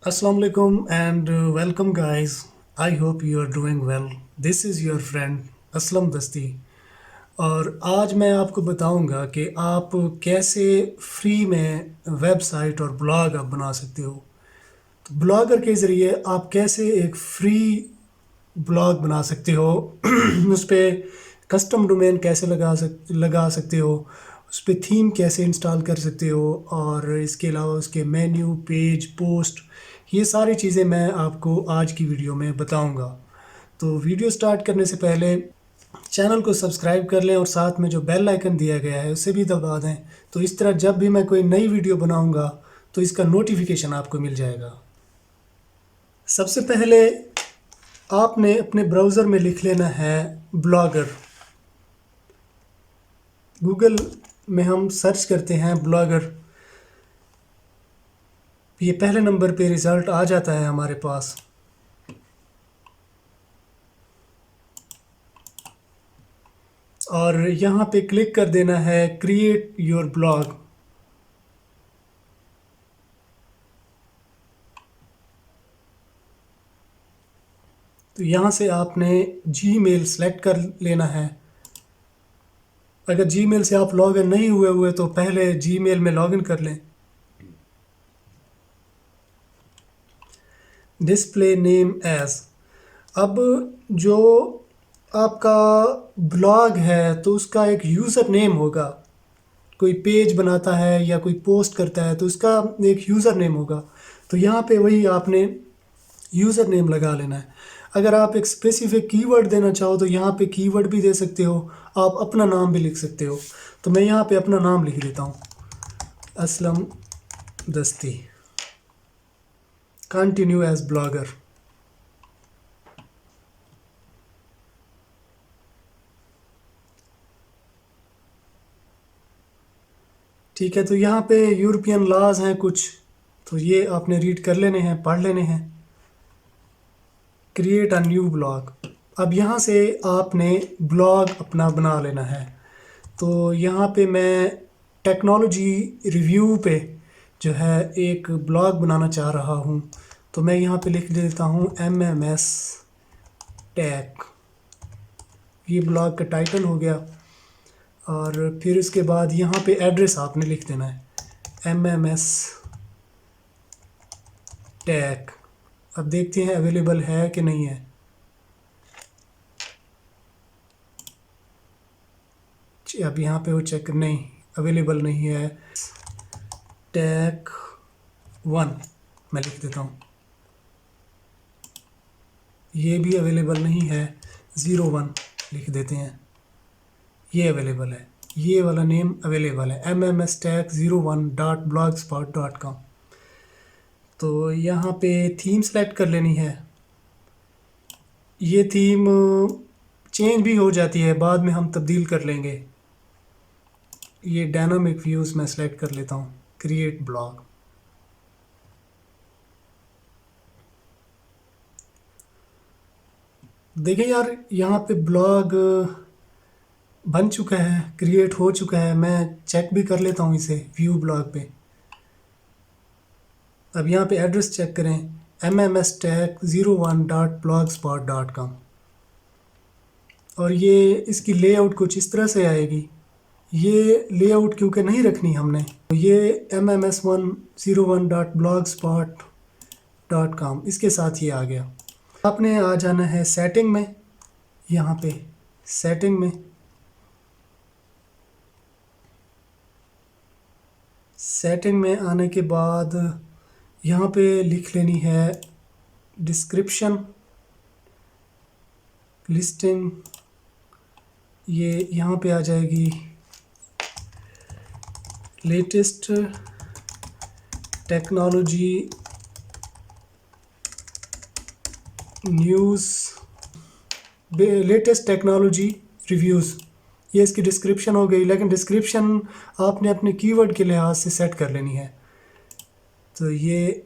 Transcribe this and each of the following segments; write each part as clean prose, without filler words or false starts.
Assalamu alaikum and welcome guys. I hope you are doing well. This is your friend Aslam दस्ती और आज मैं आपको बताऊंगा कि आप कैसे फ्री में वेबसाइट और ब्लॉग आप बना सकते हो। तो ब्लॉगर के ज़रिए आप कैसे एक फ्री ब्लॉग बना सकते हो उस पर कस्टम डोमेन कैसे लगा सकते हो, उस पर थीम कैसे इंस्टॉल कर सकते हो और इसके अलावा उसके मेन्यू पेज पोस्ट ये सारी चीज़ें मैं आपको आज की वीडियो में बताऊंगा। तो वीडियो स्टार्ट करने से पहले चैनल को सब्सक्राइब कर लें और साथ में जो बेल आइकन दिया गया है उसे भी दबा दें, तो इस तरह जब भी मैं कोई नई वीडियो बनाऊंगा तो इसका नोटिफिकेशन आपको मिल जाएगा। सबसे पहले आपने अपने ब्राउज़र में लिख लेना है ब्लॉगर। गूगल में हम सर्च करते हैं ब्लॉगर, ये पहले नंबर पे रिज़ल्ट आ जाता है हमारे पास। और यहाँ पे क्लिक कर देना है क्रिएट योर ब्लॉग। तो यहाँ से आपने जीमेल सेलेक्ट कर लेना है। अगर जीमेल से आप लॉगिन नहीं हुए तो पहले जीमेल में लॉगिन कर लें। डिस्प्ले नेम एज, अब जो आपका ब्लॉग है तो उसका एक यूज़र नेम होगा। कोई पेज बनाता है या कोई पोस्ट करता है तो उसका एक यूज़र नेम होगा। तो यहाँ पे वही आपने यूज़र नेम लगा लेना है। अगर आप एक स्पेसिफिक कीवर्ड देना चाहो तो यहाँ पे कीवर्ड भी दे सकते हो, आप अपना नाम भी लिख सकते हो। तो मैं यहाँ पे अपना नाम लिख देता हूँ, असलम दस्ती, कंटिन्यू एज ब्लॉगर। ठीक है, तो यहाँ पे यूरोपियन लॉज हैं कुछ, तो ये आपने रीड कर लेने हैं, पढ़ लेने हैं। क्रिएट अ न्यू ब्लॉग, अब यहाँ से आपने ब्लॉग अपना बना लेना है। तो यहाँ पे मैं टेक्नोलॉजी रिव्यू पे जो है एक ब्लॉग बनाना चाह रहा हूँ, तो मैं यहाँ पे लिख देता हूँ MMS टेक, ये ब्लॉग का टाइटल हो गया। और फिर इसके बाद यहाँ पे एड्रेस आपने लिख देना है MMS टेक। अब देखते हैं अवेलेबल है कि नहीं है। अब यहाँ पे वो चेक, नहीं अवेलेबल नहीं है। टैक 1 मैं लिख देता हूँ, ये भी अवेलेबल नहीं है। 01 लिख देते हैं, ये अवेलेबल है, ये वाला नेम अवेलेबल है mmstack01.blogspot.com। तो यहाँ पे थीम सेलेक्ट कर लेनी है। ये थीम चेंज भी हो जाती है, बाद में हम तब्दील कर लेंगे। ये डायनामिक व्यूज़ मैं सेलेक्ट कर लेता हूँ, क्रिएट ब्लॉग। देखिए यार, यहाँ पे ब्लॉग बन चुका है, क्रिएट हो चुका है। मैं चेक भी कर लेता हूँ इसे व्यू ब्लॉग पे। अब यहाँ पे एड्रेस चेक करें, mmstack01.blogspot.com। और ये इसकी लेआउट कुछ इस तरह से आएगी। ये लेआउट क्योंकि नहीं रखनी हमने, तो ये mms101.blogspot.com इसके साथ ये आ गया। आपने आ जाना है सेटिंग में, यहाँ पे सेटिंग में आने के बाद यहाँ पे लिख लेनी है डिस्क्रिप्शन, लिस्टिंग, ये यहाँ पे आ जाएगी latest technology news, latest technology reviews, ये इसकी डिस्क्रिप्शन हो गई। लेकिन डिस्क्रिप्शन आपने अपने कीवर्ड के लिहाज से सेट कर लेनी है। तो ये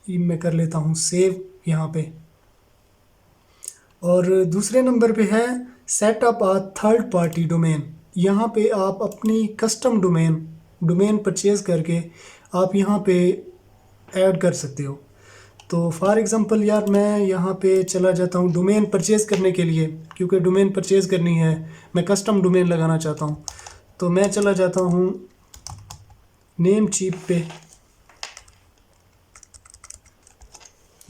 मैं कर लेता हूँ सेव यहाँ पे। और दूसरे नंबर पे है setup a third party domain. यहाँ पे आप अपनी कस्टम डोमेन परचेज़ करके आप यहाँ पे ऐड कर सकते हो। तो फॉर एग्ज़ाम्पल यार मैं यहाँ पे चला जाता हूँ डोमेन परचेज़ करने के लिए, क्योंकि डोमेन परचेज़ करनी है, मैं कस्टम डोमेन लगाना चाहता हूँ। तो मैं चला जाता हूँ नेम चीप पे,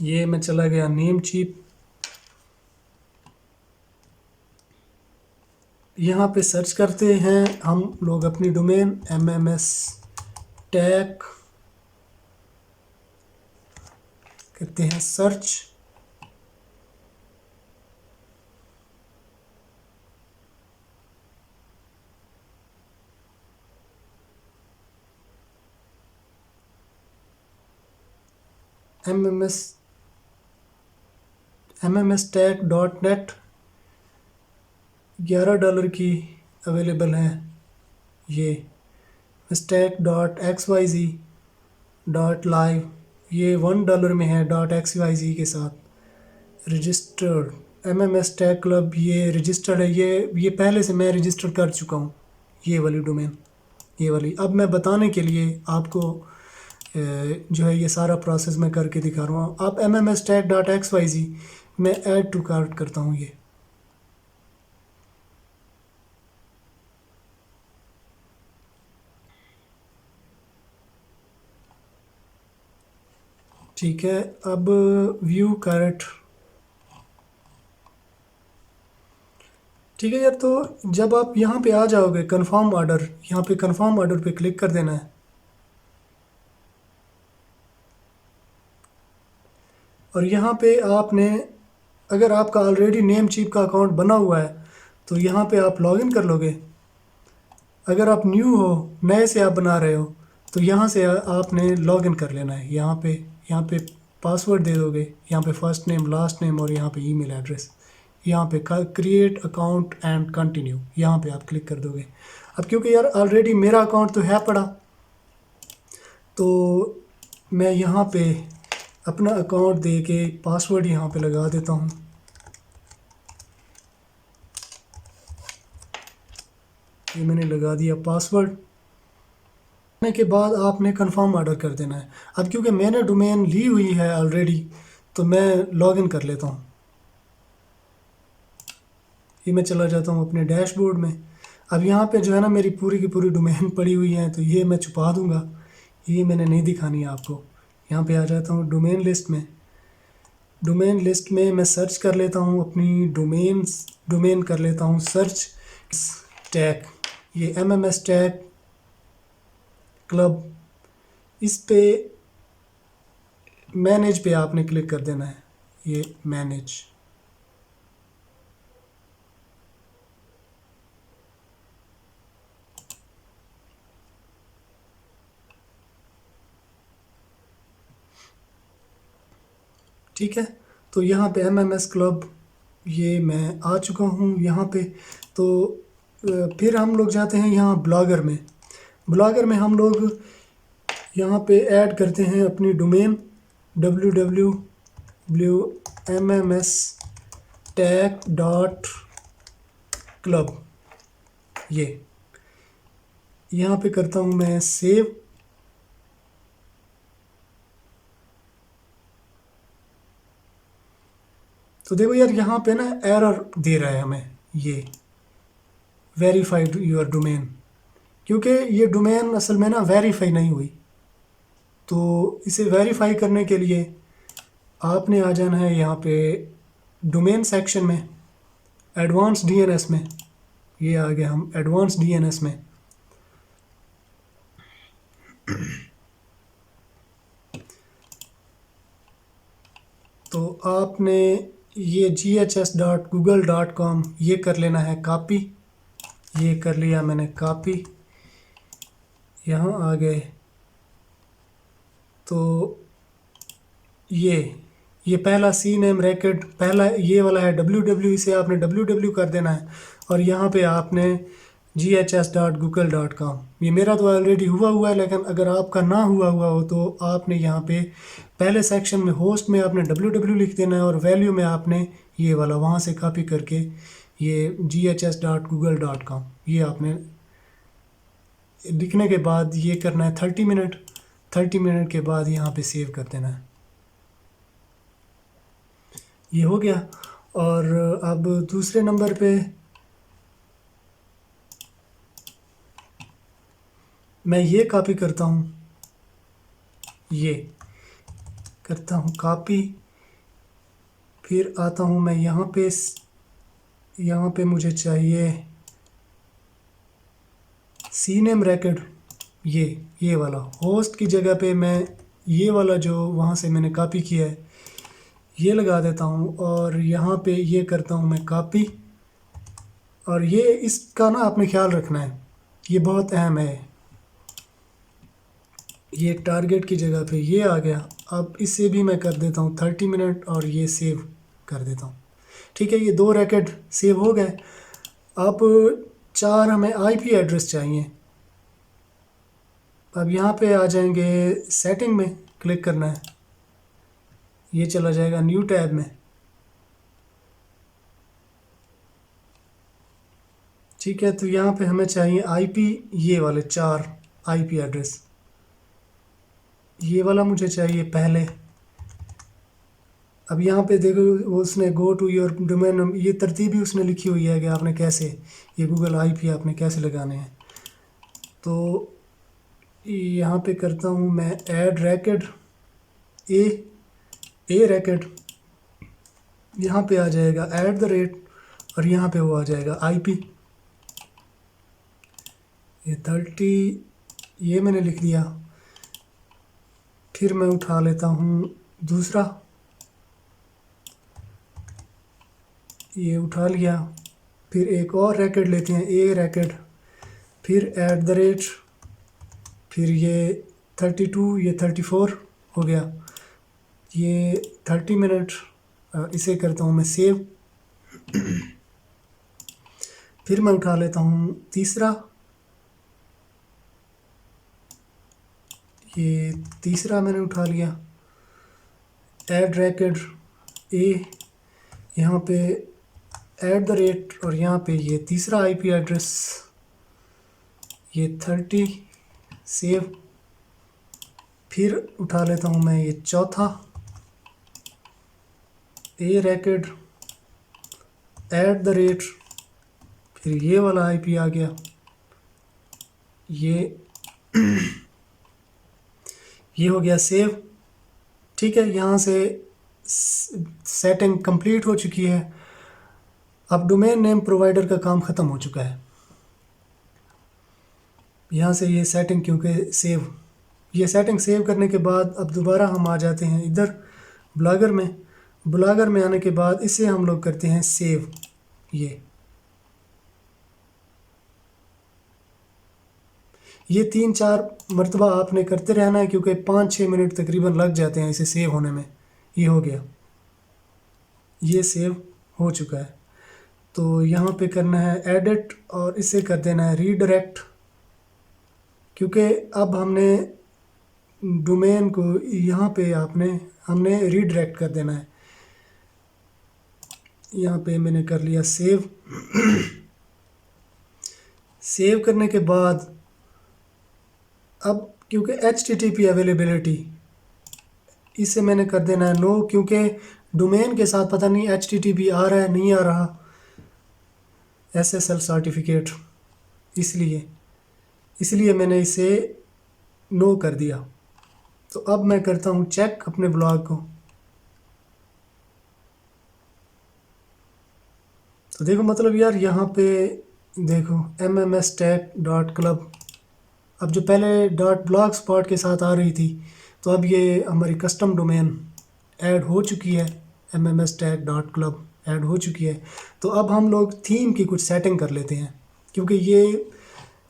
ये मैं चला गया नेम चीप। यहाँ पे सर्च करते हैं हम लोग अपनी डोमेन MMS टैग, करते हैं सर्च। MMS टैग .net $11 की अवेलेबल है। ये stack.xyz.live ये $1 में है .xyz के साथ। रजिस्टर्ड MMS टैग क्लब ये रजिस्टर्ड है, ये पहले से मैं रजिस्टर कर चुका हूँ, ये वाली डोमेन, ये वाली। अब मैं बताने के लिए आपको जो है ये सारा प्रोसेस मैं करके दिखा रहा हूँ। अब MMS tag.xyz मैं ऐड टू कार्ट करता हूँ ये। ठीक है, अब व्यू कार्ट। ठीक है यार, तो जब आप यहाँ पे आ जाओगे कंफर्म ऑर्डर, यहाँ पे कंफर्म ऑर्डर पे क्लिक कर देना है। और यहाँ पे आपने, अगर आपका ऑलरेडी नेम चीप का अकाउंट बना हुआ है तो यहाँ पे आप लॉगिन कर लोगे। अगर आप न्यू हो, नए से आप बना रहे हो, तो यहाँ से आपने लॉगिन कर लेना है। यहाँ पे पासवर्ड दे दोगे, यहाँ पे फर्स्ट नेम लास्ट नेम और यहाँ पे ईमेल एड्रेस, यहाँ पे क्रिएट अकाउंट एंड कंटिन्यू, यहाँ पे आप क्लिक कर दोगे। अब क्योंकि यार ऑलरेडी मेरा अकाउंट तो है पड़ा, तो मैं यहाँ पे अपना अकाउंट दे के पासवर्ड यहाँ पे लगा देता हूँ। ये मैंने लगा दिया पासवर्ड। करने के बाद आपने कंफर्म ऑर्डर कर देना है। अब क्योंकि मैंने डोमेन ली हुई है ऑलरेडी, तो मैं लॉगिन कर लेता हूँ। ये मैं चला जाता हूँ अपने डैशबोर्ड में। अब यहाँ पे जो है ना मेरी पूरी की पूरी डोमेन पड़ी हुई है, तो ये मैं छुपा दूँगा, ये मैंने नहीं दिखानी है आपको। यहाँ पे आ जाता हूँ डोमेन लिस्ट में। डोमेन लिस्ट में मैं सर्च कर लेता हूँ अपनी डोमेन कर लेता हूँ सर्च टैग, ये MMS टैग क्लब। इस पे मैनेज पे आपने क्लिक कर देना है, ये मैनेज। ठीक है, तो यहाँ पे MMS क्लब ये मैं आ चुका हूँ यहाँ पे। तो फिर हम लोग जाते हैं यहाँ ब्लॉगर में। ब्लॉगर में हम लोग यहाँ पे ऐड करते हैं अपनी डोमेन www.mmstag.club। ये यहाँ पे करता हूँ मैं सेव। तो देखो यार यहाँ पे ना एरर दे रहा है हमें, ये वेरीफाइड योर डोमेन, क्योंकि ये डोमेन असल में ना वेरीफाई नहीं हुई। तो इसे वेरीफाई करने के लिए आपने आ जाना है यहाँ पे डोमेन सेक्शन में, एडवांस DNS में। ये आ गया हम एडवांस DNS में। तो आपने ये ghs.google.com ये कर लेना है कॉपी। ये कर लिया मैंने कॉपी, यहाँ आ गए। तो ये पहला सी नेम रैकेट, पहला ये वाला है www, इसे आपने www कर देना है। और यहाँ पे आपने ghs.google.com, ये मेरा तो ऑलरेडी हुआ है, लेकिन अगर आपका ना हुआ हो तो आपने यहाँ पे पहले सेक्शन में होस्ट में आपने www लिख देना है, और वैल्यू में आपने ये वाला वहाँ से कॉपी करके ये ghs.google.com ये आपने लिखने के बाद ये करना है 30 मिनट। 30 मिनट के बाद यहाँ पे सेव कर देना है। ये हो गया। और अब दूसरे नंबर पे मैं ये कॉपी करता हूँ, ये करता हूँ कॉपी, फिर आता हूँ मैं यहाँ पे मुझे चाहिए सीनेम रैकेट, ये वाला होस्ट की जगह पे मैं ये वाला जो वहाँ से मैंने कॉपी किया है ये लगा देता हूँ, और यहाँ पे ये करता हूँ मैं कॉपी। और ये इसका ना आपने ख्याल रखना है, ये बहुत अहम है। ये टारगेट की जगह पे ये आ गया। अब इसे भी मैं कर देता हूँ 30 मिनट और ये सेव कर देता हूँ। ठीक है, ये 2 रैकेट सेव हो गए। अब 4 हमें आईपी एड्रेस चाहिए। अब यहाँ पे आ जाएंगे, सेटिंग में क्लिक करना है, ये चला जाएगा न्यू टैब में। ठीक है, तो यहाँ पे हमें चाहिए आईपी, ये वाले 4 आईपी एड्रेस, ये वाला मुझे चाहिए पहले। अब यहाँ पे देखो वो उसने गो टू योर डोमेन, ये तरतीब भी उसने लिखी हुई है कि आपने कैसे ये गूगल आईपी आपने कैसे लगाने हैं। तो यहाँ पे करता हूँ मैं ऐड रैकेट ए रैकेट, यहाँ पे आ जाएगा @ और यहाँ पे वो आ जाएगा आईपी। ये 30 ये मैंने लिख दिया। फिर मैं उठा लेता हूँ दूसरा, ये उठा लिया। फिर एक और रैकेट लेते हैं, ए रैकेट, फिर @ फिर ये 32, ये 34 हो गया, ये 30 मिनट। इसे करता हूँ मैं सेव। फिर मैं उठा लेता हूँ तीसरा, ये तीसरा मैंने उठा लिया, ऐड रैकेट ए, यहाँ पे @ और यहाँ पे ये तीसरा आईपी एड्रेस, ये 30 सेव। फिर उठा लेता हूँ मैं ये चौथा, ए रैकेट @ फिर ये वाला आईपी आ गया, ये हो गया सेव। ठीक है, यहाँ से सेटिंग कंप्लीट हो चुकी है। अब डोमेन नेम प्रोवाइडर का काम ख़त्म हो चुका है। यहाँ से ये सेटिंग क्योंकि ये सेटिंग सेव करने के बाद अब दोबारा हम आ जाते हैं इधर ब्लॉगर में। ब्लॉगर में आने के बाद इसे हम लोग करते हैं सेव। ये 3-4 मरतबा आपने करते रहना है, क्योंकि 5-6 मिनट तकरीबन लग जाते हैं इसे सेव होने में। ये हो गया, ये सेव हो चुका है। तो यहाँ पे करना है एडिट और इसे कर देना है रीडायरेक्ट, क्योंकि अब हमने डोमेन को यहाँ पे हमने रीडायरेक्ट कर देना है। यहाँ पे मैंने कर लिया सेव। सेव करने के बाद अब क्योंकि HTTP अवेलेबिलिटी इसे मैंने कर देना है नो, क्योंकि डोमेन के साथ पता नहीं HTTP आ रहा है नहीं आ रहा, SSL सर्टिफिकेट, इसलिए मैंने इसे नो कर दिया। तो अब मैं करता हूँ चेक अपने ब्लॉग को। तो देखो मतलब यार यहाँ पे देखो mmstech.club, अब जो पहले .blogspot के साथ आ रही थी, तो अब ये हमारी कस्टम डोमेन ऐड हो चुकी है, mmstech.club ऐड हो चुकी है। तो अब हम लोग थीम की कुछ सेटिंग कर लेते हैं, क्योंकि ये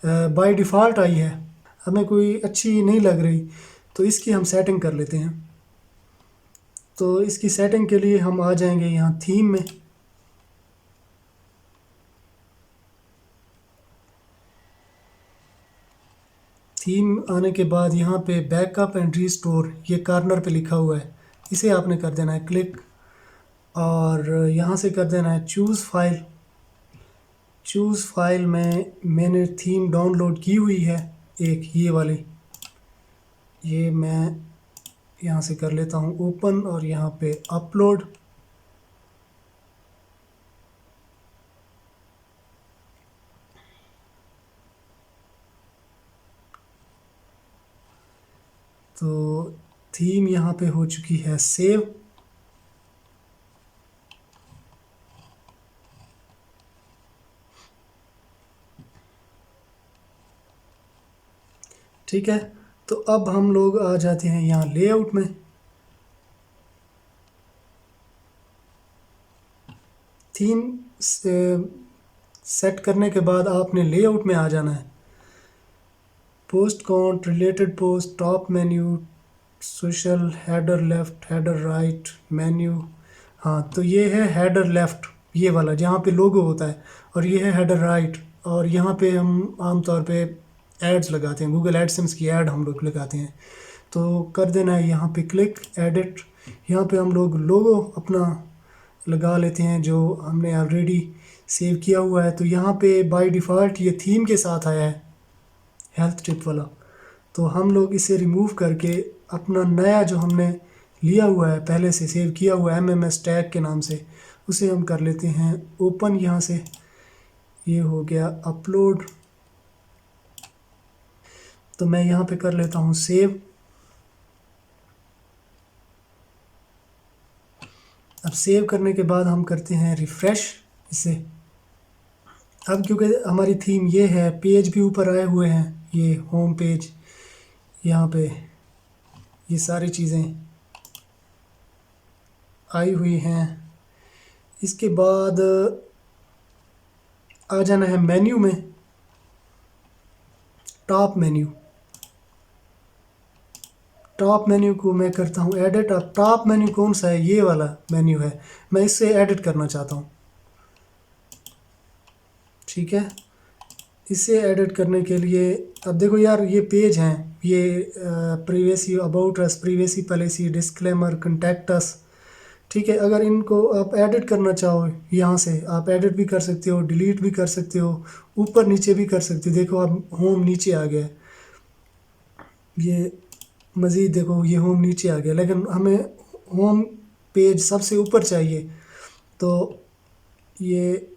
बाय डिफ़ॉल्ट आई है, हमें कोई अच्छी नहीं लग रही, तो इसकी हम सेटिंग कर लेते हैं। तो इसकी सेटिंग के लिए हम आ जाएंगे यहाँ थीम में। थीम आने के बाद यहाँ पे बैकअप एंड रीस्टोर, ये कॉर्नर पे लिखा हुआ है, इसे आपने कर देना है क्लिक, और यहाँ से कर देना है चूज़ फाइल में मैंने थीम डाउनलोड की हुई है एक, ये वाली, ये मैं यहाँ से कर लेता हूँ ओपन और यहाँ पे अपलोड। तो थीम यहाँ पे हो चुकी है सेव। ठीक है, तो अब हम लोग आ जाते हैं यहाँ लेआउट में। थीम सेट करने के बाद आपने लेआउट में आ जाना है। Post count, related post, top menu, social, header left, header right, menu. हाँ, तो ये है हेडर लेफ्ट, ये वाला जहाँ पे लोगो होता है, और ये है हेडर राइट। और यहाँ पे हम आमतौर पे एड्स लगाते हैं, गूगल एडसेंस की ऐड हम लोग लगाते हैं। तो कर देना है यहाँ पे क्लिक एडिट। यहाँ पे हम लोग लोगो अपना लगा लेते हैं जो हमने ऑलरेडी सेव किया हुआ है। तो यहाँ पे बाय डिफ़ॉल्ट ये थीम के साथ आया है, हेल्थ टिप वाला। तो हम लोग इसे रिमूव करके अपना नया जो हमने लिया हुआ है, पहले से सेव किया हुआ है MMS टैग के नाम से, उसे हम कर लेते हैं ओपन यहाँ से। ये हो गया अपलोड। तो मैं यहाँ पे कर लेता हूँ सेव। अब सेव करने के बाद हम करते हैं रिफ़्रेश इसे। अब क्योंकि हमारी थीम ये है, पेज भी ऊपर आए हुए हैं, ये होम पेज, यहाँ पे ये सारी चीज़ें आई हुई हैं। इसके बाद आ जाना है मेन्यू में, टॉप मेन्यू। टॉप मेन्यू को मैं करता हूँ एडिट। अब टॉप मेन्यू कौन सा है? ये वाला मेन्यू है, मैं इससे एडिट करना चाहता हूँ। ठीक है, इसे एडिट करने के लिए अब देखो यार, ये पेज हैं, ये previously about us, previously policy, disclaimer, contact us. ठीक है, अगर इनको आप एडिट करना चाहो, यहाँ से आप एडिट भी कर सकते हो, डिलीट भी कर सकते हो, ऊपर नीचे भी कर सकते हो। देखो अब होम नीचे आ गया है, ये मज़ीद देखो ये होम नीचे आ गया, लेकिन हमें होम पेज सबसे ऊपर चाहिए। तो ये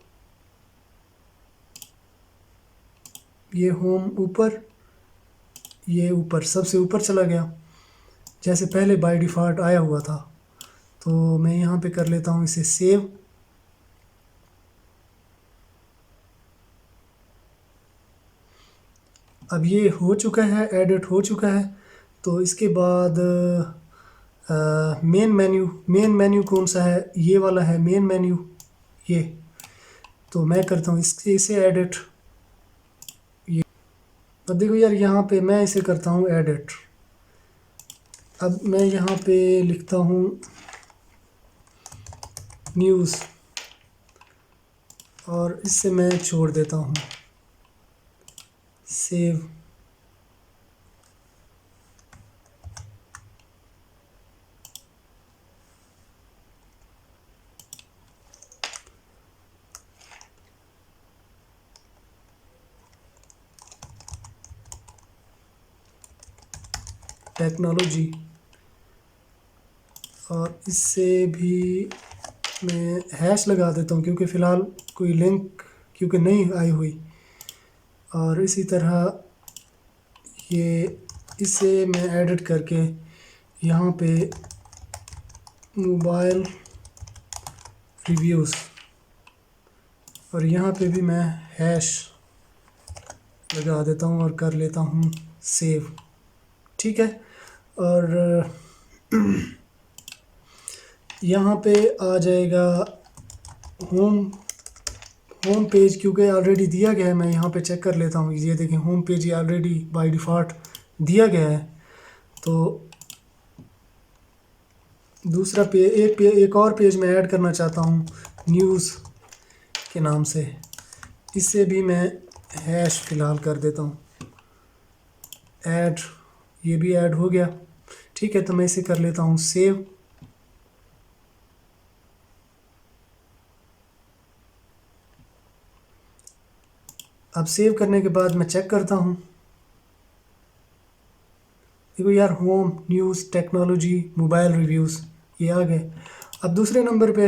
ये होम ऊपर, ये ऊपर, सबसे ऊपर चला गया जैसे पहले बाय डिफ़ॉल्ट आया हुआ था। तो मैं यहाँ पे कर लेता हूँ इसे सेव। अब ये हो चुका है, एडिट हो चुका है। तो इसके बाद मेन मेन्यू कौन सा है? ये वाला है मेन मेन्यू, ये। तो मैं करता हूँ इसे एडिट। ये अब देखो यार, यहाँ पे मैं इसे करता हूँ एडिट। अब मैं यहाँ पे लिखता हूँ न्यूज़, और इससे मैं छोड़ देता हूँ सेव। टेक्नोलॉजी, और इससे भी मैं हैश लगा देता हूँ क्योंकि फ़िलहाल कोई लिंक क्योंकि नहीं आई हुई। और इसी तरह ये, इसे मैं एडिट करके यहाँ पे मोबाइल रिव्यूज़, और यहाँ पे भी मैं हैश लगा देता हूँ और कर लेता हूँ सेव। ठीक है, और यहाँ पे आ जाएगा होम होम पेज, क्योंकि ऑलरेडी दिया गया है। मैं यहाँ पे चेक कर लेता हूँ, ये देखें होम पेज ये ऑलरेडी बाय डिफ़ॉल्ट दिया गया है। तो दूसरा एक और पेज मैं ऐड करना चाहता हूँ न्यूज़ के नाम से। इससे भी मैं हैश फ़िलहाल कर देता हूँ ऐड। ये भी ऐड हो गया। ठीक है, तो मैं इसे कर लेता हूँ सेव। अब सेव करने के बाद मैं चेक करता हूँ, देखो यार, home, news, technology, mobile reviews, ये आ गए। अब दूसरे नंबर पे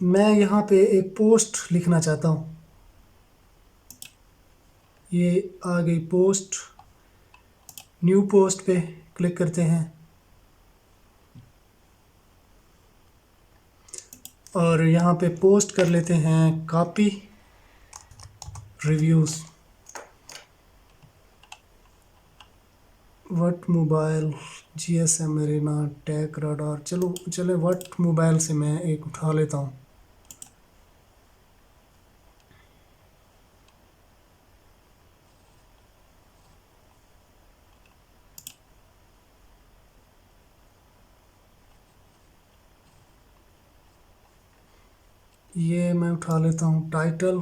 मैं यहाँ पे एक पोस्ट लिखना चाहता हूँ। ये आ गई पोस्ट, न्यू पोस्ट पे क्लिक करते हैं और यहाँ पे पोस्ट कर लेते हैं copy reviews what mobile, GSM arena, tech radar. चले वट मोबाइल से मैं एक उठा लेता हूँ। ये मैं उठा लेता हूँ टाइटल,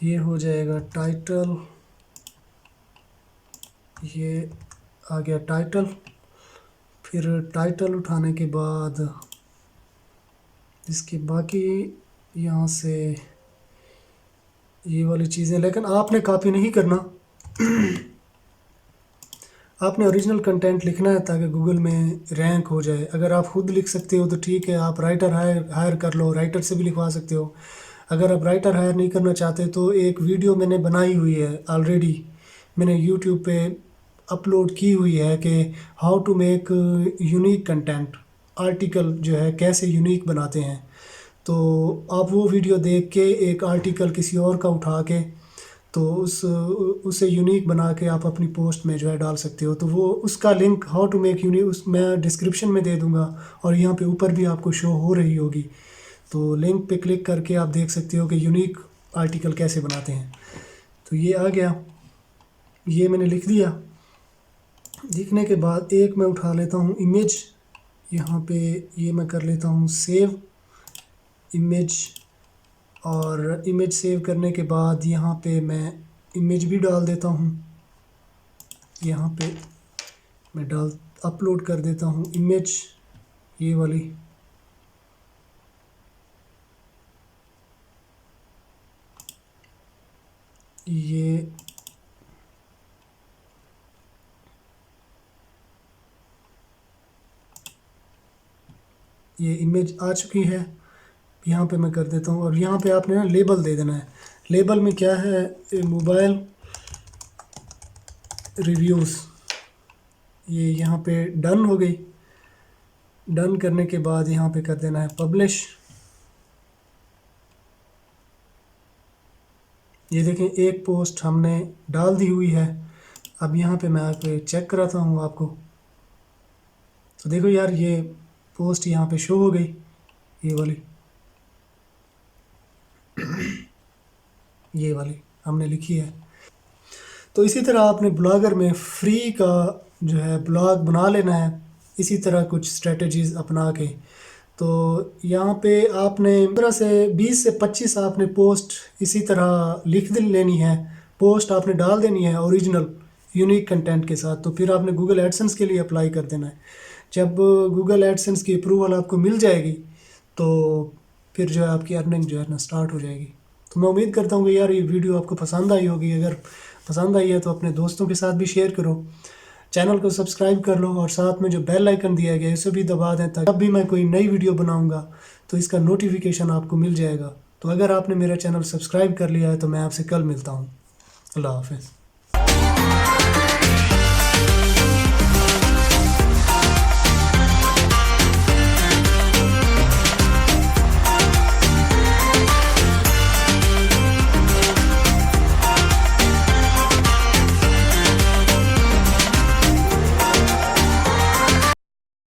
ये हो जाएगा टाइटल, ये आ गया टाइटल। फिर टाइटल उठाने के बाद इसके बाकी यहाँ से ये वाली चीज़ें, लेकिन आपने कॉपी नहीं करना, आपने ओरिजिनल कंटेंट लिखना है ताकि गूगल में रैंक हो जाए। अगर आप खुद लिख सकते हो तो ठीक है, आप राइटर हायर कर लो, राइटर से भी लिखवा सकते हो। अगर आप राइटर हायर नहीं करना चाहते तो एक वीडियो मैंने बनाई हुई है ऑलरेडी, मैंने यूट्यूब पे अपलोड की हुई है कि how to make unique content, article जो है कैसे यूनिक बनाते हैं। तो आप वो वीडियो देख के एक आर्टिकल किसी और का उठा के तो उसे यूनिक बना के आप अपनी पोस्ट में जो है डाल सकते हो। तो वो उसका link how to make unique उस मैं डिस्क्रिप्शन में दे दूँगा और यहाँ पे ऊपर भी आपको शो हो रही होगी। तो लिंक पे क्लिक करके आप देख सकते हो कि यूनिक आर्टिकल कैसे बनाते हैं। तो ये आ गया, ये मैंने लिख दिया। लिखने के बाद एक मैं उठा लेता हूँ इमेज, यहाँ पे ये मैं कर लेता हूँ सेव इमेज, और इमेज सेव करने के बाद यहाँ पे मैं इमेज भी डाल देता हूँ। यहाँ पे मैं अपलोड कर देता हूँ इमेज, ये वाली। ये इमेज आ चुकी है, यहाँ पे मैं कर देता हूँ। और यहाँ पे आपने ना लेबल दे देना है। लेबल में क्या है, मोबाइल रिव्यूज़, ये यहाँ पे डन हो गई। डन करने के बाद यहाँ पे कर देना है पब्लिश। ये देखें, एक पोस्ट हमने डाल दी हुई है। अब यहाँ पे मैं आपको चेक कराता हूँ आपको। तो देखो यार, ये पोस्ट यहाँ पे शो हो गई, ये वाली हमने लिखी है। तो इसी तरह आपने ब्लॉगर में फ्री का जो है ब्लॉग बना लेना है, इसी तरह कुछ स्ट्रेटजीज़ अपना के। तो यहाँ पे आपने 15 से 20 से 25 आपने पोस्ट इसी तरह लिख लेनी है, पोस्ट आपने डाल देनी है ओरिजिनल यूनिक कंटेंट के साथ। तो फिर आपने गूगल एडसेंस के लिए अप्लाई कर देना है। जब गूगल एडसेंस की अप्रूवल आपको मिल जाएगी तो फिर जो है आपकी अर्निंग जो है ना स्टार्ट हो जाएगी। तो मैं उम्मीद करता हूँ कि यार ये वीडियो आपको पसंद आई होगी। अगर पसंद आई है तो अपने दोस्तों के साथ भी शेयर करो, चैनल को सब्सक्राइब कर लो और साथ में जो बेल आइकन दिया गया है इसे भी दबा दें ताकि जब भी मैं कोई नई वीडियो बनाऊंगा तो इसका नोटिफिकेशन आपको मिल जाएगा। तो अगर आपने मेरा चैनल सब्सक्राइब कर लिया है तो मैं आपसे कल मिलता हूँ। अल्लाह हाफ़िज़।